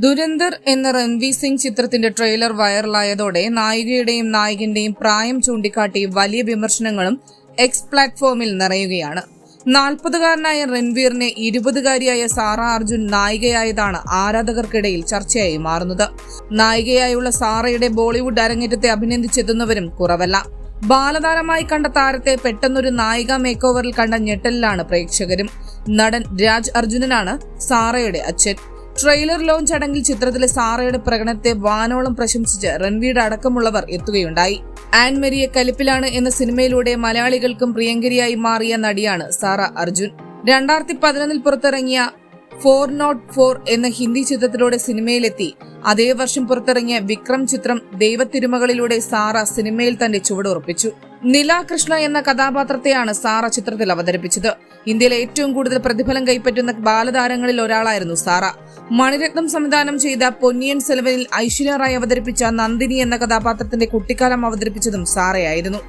ദുരന്തർ എന്ന രൺവീർ സിംഗ് ചിത്രത്തിന്റെ ട്രെയിലർ വൈറലായതോടെ നായികയുടെയും നായകന്റെയും പ്രായം ചൂണ്ടിക്കാട്ടി വലിയ വിമർശനങ്ങളും എക്സ് പ്ലാറ്റ്ഫോമിൽ നിറയുകയാണ്. 40-കാരനായ രൺവീറിനെ 20-കാരിയായ സാറ അർജുൻ നായികയായതാണ് ആരാധകർക്കിടയിൽ ചർച്ചയായി മാറുന്നത്. നായികയായുള്ള സാറയുടെ ബോളിവുഡ് അരങ്ങേറ്റത്തെ അഭിനന്ദിച്ചെത്തുന്നവരും കുറവല്ല. ബാലതാരമായി കണ്ട താരത്തെ പെട്ടെന്നൊരു നായിക മേക്ക് ഓവറിൽ കണ്ട ഞെട്ടലിലാണ് പ്രേക്ഷകരും. നടൻ രാജ് അർജുനനാണ് സാറയുടെ അച്ഛൻ. ട്രെയിലർ ലോഞ്ച് ചടങ്ങിൽ ചിത്രത്തിലെ സാറയുടെ പ്രകടനത്തെ വാനോളം പ്രശംസിച്ച് രൺവീർ അടക്കമുള്ളവർ എത്തുകയുണ്ടായി. ആൻ മരിയ കലിപ്പിലാണ് എന്ന സിനിമയിലൂടെ മലയാളികൾക്കും പ്രിയങ്കരിയായി മാറിയ നടിയാണ് സാറ അർജുൻ. 2011 പുറത്തിറങ്ങിയ 404 എന്ന ഹിന്ദി ചിത്രത്തിലൂടെ സിനിമയിലെത്തി. അതേ വർഷം പുറത്തിറങ്ങിയ വിക്രം ചിത്രം ദൈവത്തിരുമകളിലൂടെ സാറ സിനിമയിൽ തന്റെ ചുവടുറപ്പിച്ചു. നില കൃഷ്ണ എന്ന കഥാപാത്രത്തെയാണ് സാറ ചിത്രത്തിൽ അവതരിപ്പിച്ചത്. ഇന്ത്യയിലെ ഏറ്റവും കൂടുതൽ പ്രതിഫലം കൈപ്പറ്റുന്ന ബാലതാരങ്ങളിൽ ഒരാളായിരുന്നു സാറ. മണിരത്നം സംവിധാനം ചെയ്ത പൊന്നിയിൻ സെൽവനിൽ ഐശ്വര്യ റായ് അവതരിപ്പിച്ച നന്ദിനി എന്ന കഥാപാത്രത്തിന്റെ കുട്ടിക്കാലം അവതരിപ്പിച്ചതും സാറയായിരുന്നു.